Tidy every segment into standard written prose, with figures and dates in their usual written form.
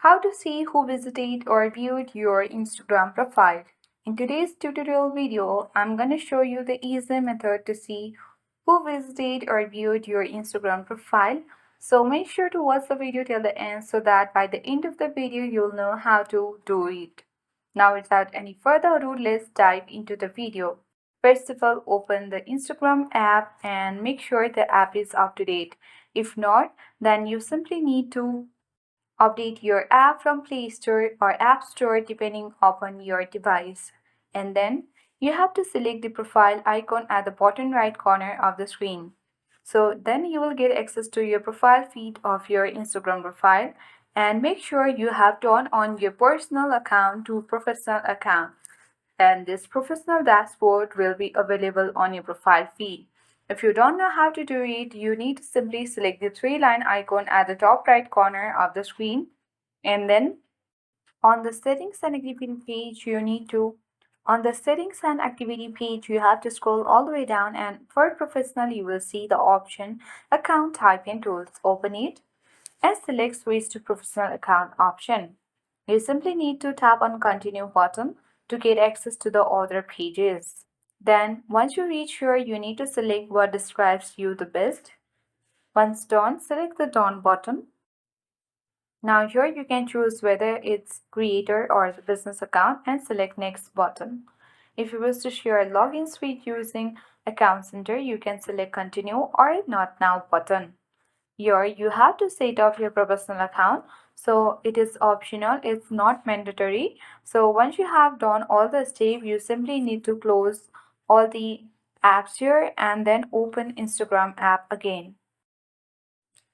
How to see who visited or viewed your Instagram profile. In today's tutorial video, I'm going to show you the easy method to see who visited or viewed your Instagram profile. So make sure to watch the video till the end so that by the end of the video, you'll know how to do it. Now without any further ado, let's dive into the video. First of all, open the Instagram app and make sure the app is up to date. If not, then you simply need to update your app from Play Store or App Store depending upon your device. And then you have to select the profile icon at the bottom right corner of the screen. So then you will get access to your profile feed of your Instagram profile, and make sure you have turned on your personal account to professional account, and this professional dashboard will be available on your profile feed. If you don't know how to do it, you need to simply select the three-line icon at the top right corner of the screen, and then on the settings and activity page you have to scroll all the way down, and for professional you will see the option account type and tools. Open it and select switch to professional account option. You simply need to tap on continue button to get access to the other pages. Then once you reach here, you need to select what describes you the best. Once done, select the done button. Now here you can choose whether it's creator or the business account and select next button. If you wish to share a login suite using Account Center, you can select continue or not now button. Here you have to set up your professional account, so it is optional, it's not mandatory. So once you have done all the steps, you simply need to close all the apps here and then open Instagram app again.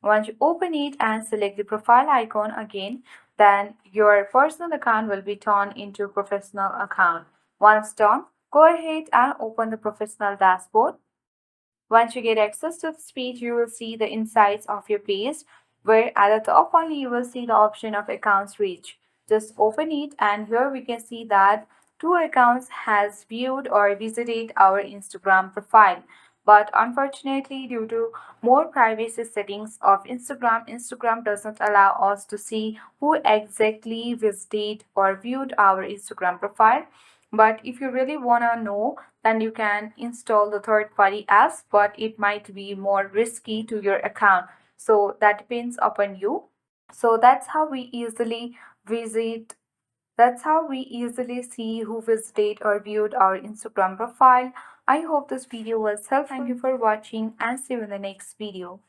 Once you open it and select the profile icon again, then your personal account will be turned into professional account. Once done, go ahead and open the professional dashboard. Once you get access to this page, you will see the insights of your page, where at the top only you will see the option of accounts reach. Just open it, and here we can see that 2 accounts has viewed or visited our Instagram profile. But unfortunately, due to more privacy settings of Instagram doesn't allow us to see who exactly visited or viewed our Instagram profile. But if you really want to know, then you can install the third party apps, but it might be more risky to your account. So that depends upon you. So visit that's how we easily see who visited or viewed our Instagram profile. I hope this video was helpful. Thank you for watching and see you in the next video.